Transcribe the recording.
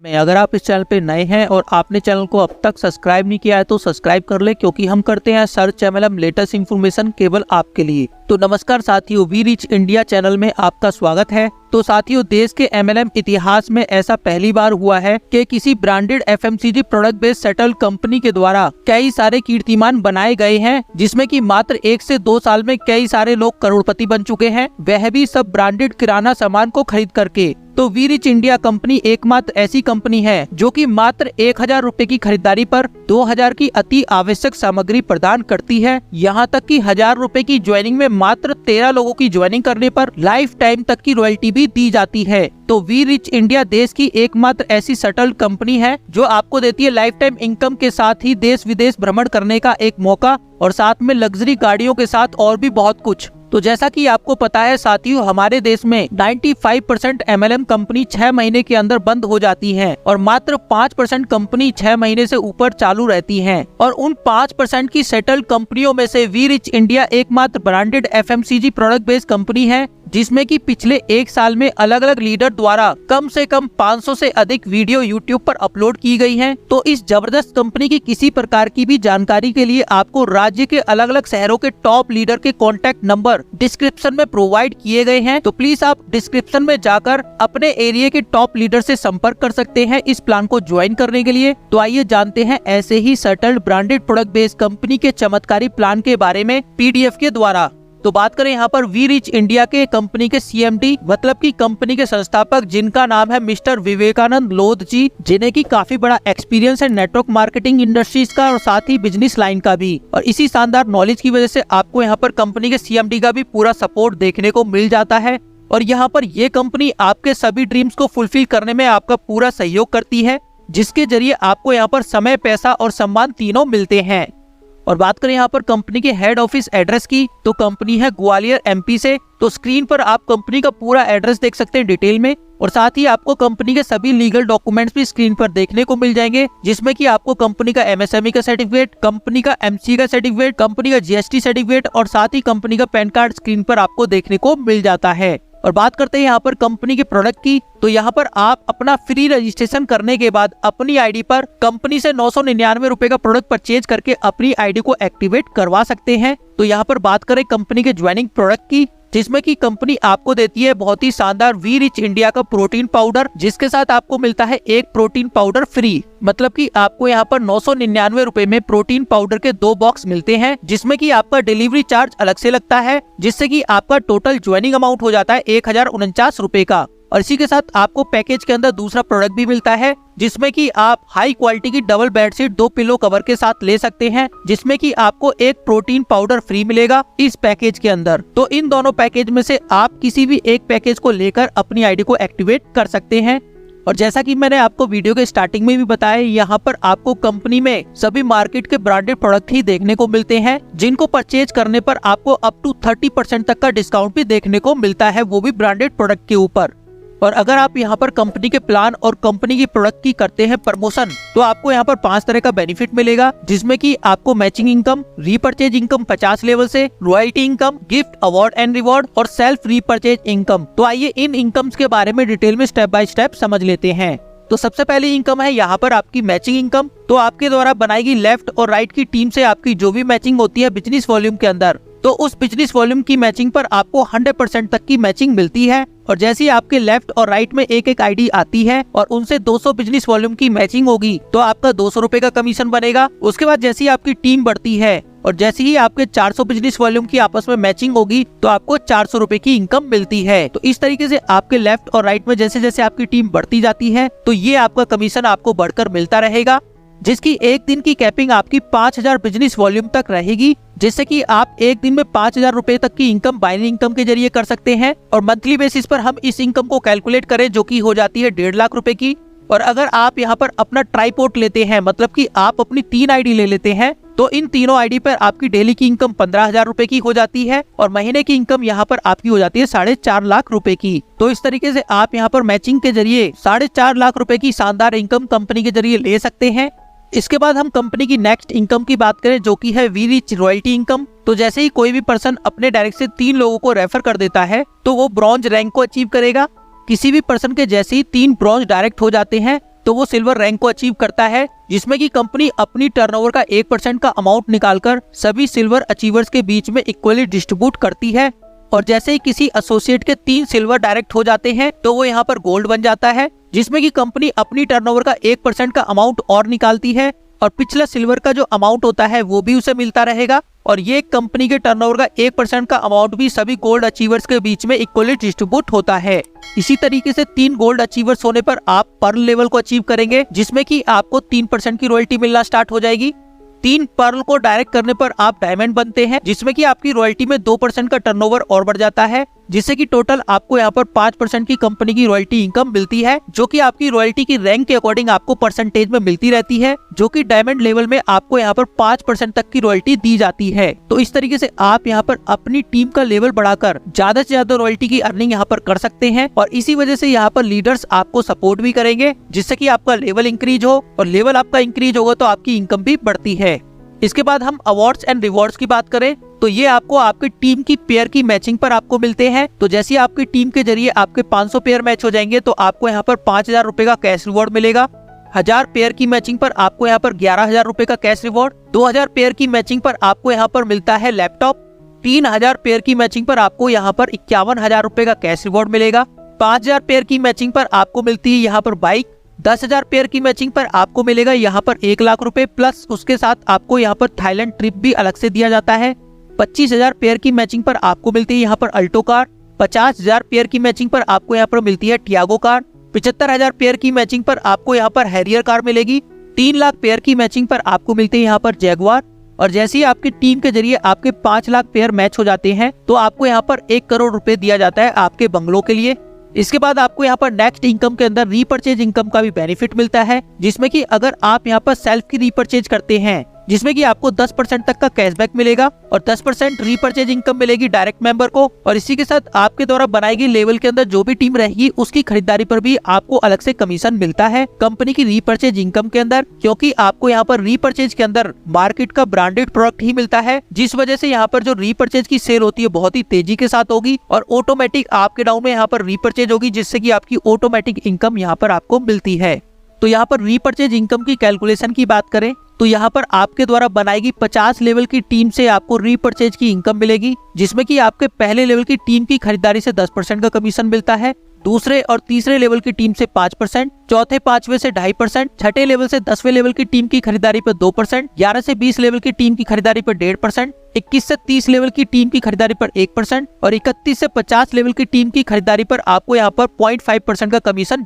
अगर आप इस चैनल पे नए हैं और आपने चैनल को अब तक सब्सक्राइब नहीं किया है तो सब्सक्राइब कर ले, क्योंकि हम करते हैं सर्च MLM लेटेस्ट इन्फॉर्मेशन केवल आपके लिए। तो नमस्कार साथियों, वी रिच इंडिया चैनल में आपका स्वागत है। तो साथियों, देश के MLM इतिहास में ऐसा पहली बार हुआ है कि किसी branded FMCG product based settle company के द्वारा कई सारे कीर्तिमान बनाए गए हैं, जिसमें कि मात्र 1 से 2 साल में कई सारे लोग करोड़पति बन चुके हैं, वह भी सब ब्रांडेड किराना सामान को खरीद करके। तो वी रिच इंडिया कंपनी एकमात्र ऐसी कंपनी है जो कि मात्र 1000 रुपए की खरीदारी पर 2000 की अति आवश्यक सामग्री प्रदान करती है। यहाँ तक कि 1000 रुपए की ज्वाइनिंग में मात्र 13 लोगों की ज्वाइनिंग करने पर लाइफ टाइम तक की रॉयल्टी भी दी जाती है। तो वी रिच इंडिया देश की एकमात्र ऐसी सटल कंपनी है जो आपको देती है लाइफ टाइम इनकम के साथ ही देश विदेश भ्रमण करने का एक मौका, और साथ में लग्जरी गाड़ियों के साथ और भी बहुत कुछ। तो जैसा कि आपको पता है साथियों, हमारे देश में 95% MLM कंपनी 6 महीने के अंदर बंद हो जाती हैं और मात्र 5% कंपनी 6 महीने से ऊपर चालू रहती हैं। और उन 5% की सेटल्ड कंपनियों में से वी रिच इंडिया एकमात्र branded FMCG product based company है, जिसमें कि पिछले 1 साल में अलग अलग लीडर द्वारा कम से कम 500 से अधिक वीडियो YouTube पर अपलोड की गई हैं। तो इस जबरदस्त कंपनी की किसी प्रकार की भी जानकारी के लिए आपको राज्य के अलग अलग शहरों के टॉप लीडर के कॉन्टैक्ट नंबर डिस्क्रिप्शन में प्रोवाइड किए गए हैं। तो प्लीज आप डिस्क्रिप्शन में जाकर अपने एरिया के टॉप लीडर से संपर्क कर सकते हैं इस प्लान को ज्वाइन करने के लिए। तो आइए जानते हैं ऐसे ही settled branded product based company के चमत्कारी प्लान के बारे में PDF के द्वारा। तो बात करें यहाँ पर वी रिच इंडिया के कंपनी के CMD मतलब कि कंपनी के संस्थापक, जिनका नाम है मिस्टर विवेकानंद लोध जी, जिन्हें की काफी बड़ा एक्सपीरियंस है नेटवर्क मार्केटिंग इंडस्ट्रीज का और साथ ही बिजनेस लाइन का भी। और इसी शानदार नॉलेज की वजह से आपको यहाँ पर कंपनी के CMD का भी पूरा सपोर्ट देखने को मिल जाता है। और यहाँ पर ये कंपनी आपके सभी ड्रीम्स को फुलफिल करने में आपका पूरा सहयोग करती है, जिसके जरिए आपको यहाँ पर समय, पैसा और सम्मान तीनों मिलते हैं। और बात करें यहाँ पर कंपनी के हेड ऑफिस एड्रेस की, तो कंपनी है ग्वालियर MP से। तो स्क्रीन पर आप कंपनी का पूरा एड्रेस देख सकते हैं डिटेल में, और साथ ही आपको कंपनी के सभी लीगल डॉक्यूमेंट्स भी स्क्रीन पर देखने को मिल जाएंगे, जिसमें कि आपको कंपनी का MSME का सर्टिफिकेट, कंपनी का MC का सर्टिफिकेट, कंपनी का GST सर्टिफिकेट और साथ ही कंपनी का पैन कार्ड स्क्रीन पर आपको देखने को मिल जाता है। और बात करते हैं यहाँ पर कंपनी के प्रोडक्ट की, तो यहाँ पर आप अपना फ्री रजिस्ट्रेशन करने के बाद अपनी ID पर कंपनी से 999 रुपए का प्रोडक्ट परचेज करके अपनी ID को एक्टिवेट करवा सकते हैं। तो यहाँ पर बात करें कंपनी के ज्वाइनिंग प्रोडक्ट की, जिसमें कि कंपनी आपको देती है बहुत ही शानदार वी रिच इंडिया का प्रोटीन पाउडर, जिसके साथ आपको मिलता है एक प्रोटीन पाउडर फ्री। मतलब कि आपको यहाँ पर 999 रुपए में प्रोटीन पाउडर के 2 बॉक्स मिलते हैं, जिसमें कि आपका डिलीवरी चार्ज अलग से लगता है, जिससे कि आपका टोटल ज्वाइनिंग अमाउंट हो जाता है 1049 रुपए का। और इसी के साथ आपको पैकेज के अंदर दूसरा प्रोडक्ट भी मिलता है, जिसमें कि आप हाई क्वालिटी की डबल बेडशीट 2 पिलो कवर के साथ ले सकते हैं, जिसमें कि आपको एक प्रोटीन पाउडर फ्री मिलेगा इस पैकेज के अंदर। तो इन दोनों पैकेज में से आप किसी भी एक पैकेज को लेकर अपनी ID को एक्टिवेट कर सकते हैं। और जैसा कि मैंने आपको वीडियो के स्टार्टिंग में भी बताया, यहाँ पर आपको कंपनी में सभी मार्केट के ब्रांडेड प्रोडक्ट ही देखने को मिलते हैं, जिनको परचेज करने पर आपको अप टू 30% तक का डिस्काउंट भी देखने को मिलता है, वो भी ब्रांडेड प्रोडक्ट के ऊपर। और अगर आप यहाँ पर कंपनी के प्लान और कंपनी की प्रोडक्ट की करते हैं प्रमोशन, तो आपको यहाँ पर 5 तरह का बेनिफिट मिलेगा, जिसमें कि आपको matching income, repurchase income 50 level से, royalty income, gift, award and reward और सेल्फ रीपरचेज इनकम। तो आइए इन इनकम्स के बारे में डिटेल में स्टेप बाय स्टेप समझ लेते हैं। तो सबसे पहले इनकम है यहाँ पर आपकी मैचिंग इनकम। तो आपके द्वारा बनाई गई लेफ्ट और राइट की टीम से आपकी जो भी मैचिंग होती है बिजनेस वॉल्यूम के अंदर, तो उस बिजनेस वॉल्यूम की मैचिंग पर आपको 100% तक की मैचिंग मिलती है। और जैसे ही आपके लेफ्ट और राइट में एक एक ID आती है और उनसे 200 बिजनेस वॉल्यूम की मैचिंग होगी, तो आपका 200 रुपए का कमीशन बनेगा। उसके बाद जैसे ही आपकी टीम बढ़ती है और जैसे ही आपके 400 बिजनेस वॉल्यूम की आपस में मैचिंग होगी, तो आपको 400 रुपए की इनकम मिलती है। तो इस तरीके से आपके लेफ्ट और राइट में जैसे जैसे आपकी टीम बढ़ती जाती है, तो ये आपका कमीशन आपको बढ़कर मिलता रहेगा, जिसकी एक दिन की कैपिंग आपकी 5000 बिजनेस वॉल्यूम तक रहेगी, जिससे कि आप एक दिन में 5000 रुपए तक की इनकम बाइनरी इनकम के जरिए कर सकते हैं। और मंथली बेसिस पर हम इस इनकम को कैलकुलेट करें, जो कि हो जाती है 1.5 लाख रुपए की। और अगर आप यहाँ पर अपना ट्राइपोर्ट लेते हैं, मतलब कि आप अपनी 3 ID ले लेते हैं, तो इन तीनों ID पर आपकी डेली की इनकम 15,000 रुपए की हो जाती है और महीने की इनकम यहाँ पर आपकी हो जाती है 4.5 लाख रुपए की। तो इस तरीके से आप यहाँ पर मैचिंग के जरिए 4.5 लाख रुपए की शानदार इनकम कंपनी के जरिए ले सकते हैं। इसके बाद हम कंपनी की नेक्स्ट इनकम की बात करें, जो कि है वी रिच रॉयल्टी इनकम। तो जैसे ही कोई भी पर्सन अपने डायरेक्ट से 3 लोगों को रेफर कर देता है, तो वो ब्रॉन्ज रैंक को अचीव करेगा। किसी भी पर्सन के जैसे ही 3 ब्रॉन्ज डायरेक्ट हो जाते हैं, तो वो सिल्वर रैंक को अचीव करता है, जिसमें कि कंपनी अपनी टर्नओवर का 1% का अमाउंट निकालकर सभी सिल्वर अचीवर्स के बीच में इक्वली डिस्ट्रीब्यूट करती है। और जैसे ही किसी एसोसिएट के 3 सिल्वर डायरेक्ट हो जाते हैं तो वो यहाँ पर गोल्ड बन जाता है, जिसमें कि कंपनी अपनी टर्नओवर का 1% का अमाउंट और निकालती है और पिछला सिल्वर का जो अमाउंट होता है वो भी उसे मिलता रहेगा। और ये कंपनी के टर्नओवर का 1% का अमाउंट भी सभी गोल्ड अचीवर्स के बीच में इक्वली डिस्ट्रीब्यूट होता है। इसी तरीके से 3 गोल्ड अचीवर्स होने पर आप पर्ल लेवल को अचीव करेंगे, जिसमें कि आपको 3% की रॉयल्टी मिलना स्टार्ट हो जाएगी। 3 पर्ल को डायरेक्ट करने पर आप डायमंड बनते हैं, जिसमें कि आपकी रॉयल्टी में 2% का टर्नओवर और बढ़ जाता है, जिससे कि टोटल आपको यहाँ पर 5% की कंपनी की रॉयल्टी इनकम मिलती है, जो कि आपकी रॉयल्टी की रैंक के अकॉर्डिंग आपको परसेंटेज में मिलती रहती है, जो कि डायमंड लेवल में आपको यहाँ पर 5% तक की रॉयल्टी दी जाती है। तो इस तरीके से आप यहाँ पर अपनी टीम का लेवल बढ़ाकर ज्यादा से ज्यादा रॉयल्टी की अर्निंग यहाँ पर कर सकते हैं। और इसी वजह से यहाँ पर लीडर्स आपको सपोर्ट भी करेंगे, जिससे कि आपका लेवल इंक्रीज हो, और लेवल आपका इंक्रीज होगा तो आपकी इनकम भी बढ़ती है। इसके बाद हम अवार्ड्स एंड रिवॉर्ड्स की बात करें तो ये आपको आपकी टीम की पेयर की मैचिंग पर आपको मिलते हैं। तो जैसे आपकी टीम के जरिए आपके 500 पेयर मैच हो जाएंगे तो आपको यहाँ पर 5000 रुपए का कैश रिवॉर्ड मिलेगा। 1000 पेयर की मैचिंग पर आपको यहाँ पर 11000 रुपए का कैश रिवॉर्ड। 2000 पेयर की मैचिंग पर आपको यहाँ पर मिलता है लैपटॉप। 3000 पेयर की मैचिंग पर आपको यहाँ पर 51000 रुपए का कैश रिवॉर्ड मिलेगा। 5000 पेयर की मैचिंग पर आपको मिलती है यहाँ पर बाइक। 10,000 पेयर की मैचिंग पर आपको मिलेगा यहाँ पर 1 लाख रुपए, प्लस उसके साथ आपको यहाँ पर थाईलैंड ट्रिप भी अलग से दिया जाता है। 25,000 पेयर की मैचिंग पर आपको मिलती है यहाँ पर अल्टो कार। 50,000 पेयर की मैचिंग पर आपको यहाँ पर मिलती है टियागो कार। 75,000 पेयर की मैचिंग पर आपको यहाँ पर हैरियर कार मिलेगी। 3 लाख पेयर की मैचिंग पर आपको मिलती है यहाँ पर जैगवार। और जैसे ही आपकी टीम के जरिए आपके 5 लाख पेयर मैच हो जाते हैं तो आपको यहाँ पर 1 करोड़ रुपए दिया जाता है आपके बंगलों के लिए। इसके बाद आपको यहाँ पर नेक्स्ट इनकम के अंदर रीपरचेज इनकम का भी बेनिफिट मिलता है, जिसमें कि अगर आप यहाँ पर सेल्फ की रीपरचेज करते हैं, जिसमें कि आपको 10% तक का कैशबैक मिलेगा और 10% रीपरचेज इनकम मिलेगी डायरेक्ट मेंबर को। और इसी के साथ आपके द्वारा बनाई गई लेवल के अंदर जो भी टीम रहेगी उसकी खरीदारी पर भी आपको अलग से कमीशन मिलता है कंपनी की रीपरचेज इनकम के अंदर, क्योंकि आपको यहाँ पर रीपरचेज के अंदर मार्केट का ब्रांडेड प्रोडक्ट ही मिलता है, जिस वजह से यहाँ पर जो रीपरचेज की सेल होती है बहुत ही तेजी के साथ होगी और ऑटोमेटिक आपके डाउन में यहाँ पर रीपरचेज होगी, जिससे कि आपकी ऑटोमेटिक इनकम यहाँ पर आपको मिलती है। तो यहाँ पर रीपरचेज इनकम की कैलकुलेशन की बात करें तो यहाँ पर आपके द्वारा बनाई गई 50 लेवल की टीम से आपको रीपरचेज की इनकम मिलेगी, जिसमें कि आपके पहले लेवल की टीम की खरीदारी से 10% का कमीशन मिलता है, दूसरे और तीसरे लेवल की टीम से 5%, चौथे 5वें से 2.5%, छठे लेवल से 10वें लेवल की टीम की खरीदारी पर 2%, 11 से 20 लेवल की टीम की खरीदारी पर 1.5%, 21 से 30 लेवल की टीम की खरीदारी पर 1% और 31 से 50 लेवल की टीम की खरीदारी पर आपको यहाँ पर 0.5% का कमीशन